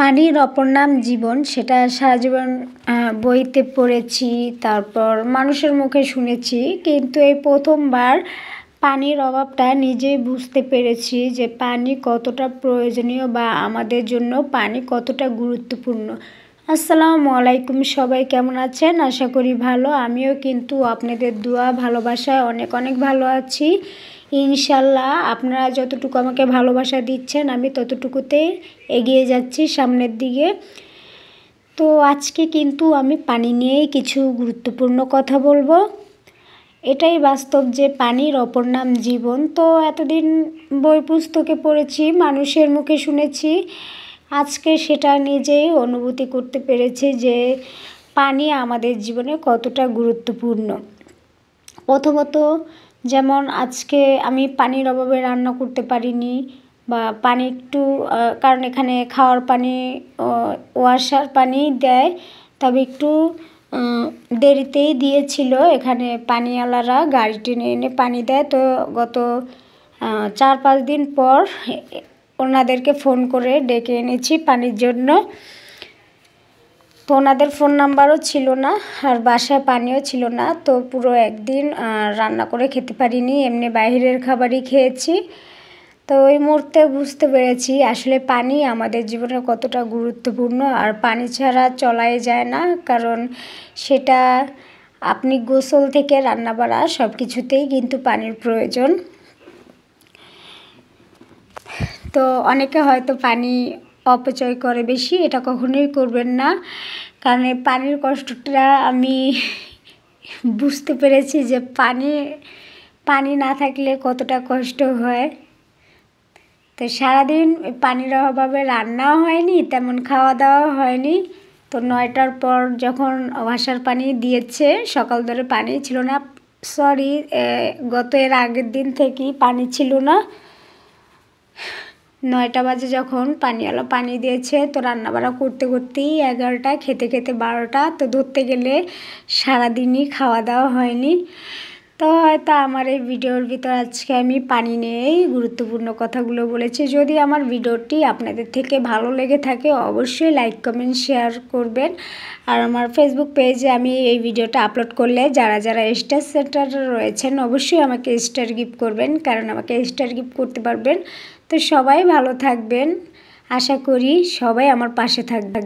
পানির অপর নাম জীবন, সেটা সারা জীবন বইতে পড়েছি, তারপর মানুষের মুখে শুনেছি, কিন্তু এই প্রথমবার পানির অভাবটা নিজেই বুঝতে পেরেছি যে পানি কতটা প্রয়োজনীয় বা আমাদের জন্য পানি কতটা গুরুত্বপূর্ণ। আসসালামু আলাইকুম, সবাই কেমন আছেন? আশা করি ভালো। আমিও কিন্তু আপনাদের দোয়া ভালোবাসায় অনেক অনেক ভালো আছি। ইনশাল্লাহ আপনারা যতটুকু আমাকে ভালোবাসা দিচ্ছেন আমি ততটুকুতেই এগিয়ে যাচ্ছি সামনের দিকে। তো আজকে কিন্তু আমি পানি নিয়েই কিছু গুরুত্বপূর্ণ কথা বলবো। এটাই বাস্তব যে পানির অপর নাম জীবন। তো এতদিন বই পুস্তকে পড়েছি, মানুষের মুখে শুনেছি, আজকে সেটা নিজেই অনুভূতি করতে পেরেছি যে পানি আমাদের জীবনে কতটা গুরুত্বপূর্ণ। প্রথমত যেমন আজকে আমি পানির অভাবে রান্না করতে পারিনি, বা পানি একটু কারণ এখানে খাওয়ার পানি ওয়াসার পানি দেয়, তবে একটু দেরিতেই দিয়েছিল। এখানে পানিওয়ালারা গাড়ি টেনে এনে পানি দেয়। তো গত 4-5 দিন পর ওনাদেরকে ফোন করে ডেকে এনেছি পানির জন্য। তো ওনাদের ফোন নাম্বারও ছিল না, আর বাসায় পানিও ছিল না। তো পুরো একদিন রান্না করে খেতে পারিনি, এমনি বাইরের খাবারই খেয়েছি। তো ওই মুহূর্তে বুঝতে পেরেছি আসলে পানি আমাদের জীবনে কতটা গুরুত্বপূর্ণ, আর পানি ছাড়া চলাই যায় না। কারণ সেটা আপনি গোসল থেকে রান্না বাড়া সব কিছুতেই কিন্তু পানির প্রয়োজন। তো অনেকে হয়তো পানি অপচয় করে বেশি, এটা কখনোই করবেন না। কারণ এই পানির কষ্টটা আমি বুঝতে পেরেছি যে পানি না থাকলে কতটা কষ্ট হয়। তো সারাদিন পানির অভাবে রান্নাও হয়নি, তেমন খাওয়া দাওয়া হয়নি। তো 9টার পর যখন ওয়াসার পানি দিয়েছে, সকাল ধরে পানি ছিল না, গত এর আগের দিন থেকেই পানি ছিল না। 9টা বাজে যখন পানিওয়ালা পানি দিয়েছে, তো রান্নাবাড়া করতে করতেই 11টা, খেতে খেতে 12টা। তো ধরতে গেলে সারাদিনই খাওয়া দাওয়া হয়নি। তো হয়তো আমার এই ভিডিওর ভিতর আজকে আমি পানি নিয়েই গুরুত্বপূর্ণ কথাগুলো বলেছি। যদি আমার ভিডিওটি আপনাদের থেকে ভালো লেগে থাকে অবশ্যই লাইক কমেন্ট শেয়ার করবেন। আর আমার ফেসবুক পেজে আমি এই ভিডিওটা আপলোড করলে যারা যারা স্টার সেন্টারে রয়েছেন অবশ্যই আমাকে স্টার গিফট করবেন, কারণ আমাকে স্টার গিফট করতে পারবেন। তো সবাই ভালো থাকবেন, আশা করি সবাই আমার পাশে থাকবেন।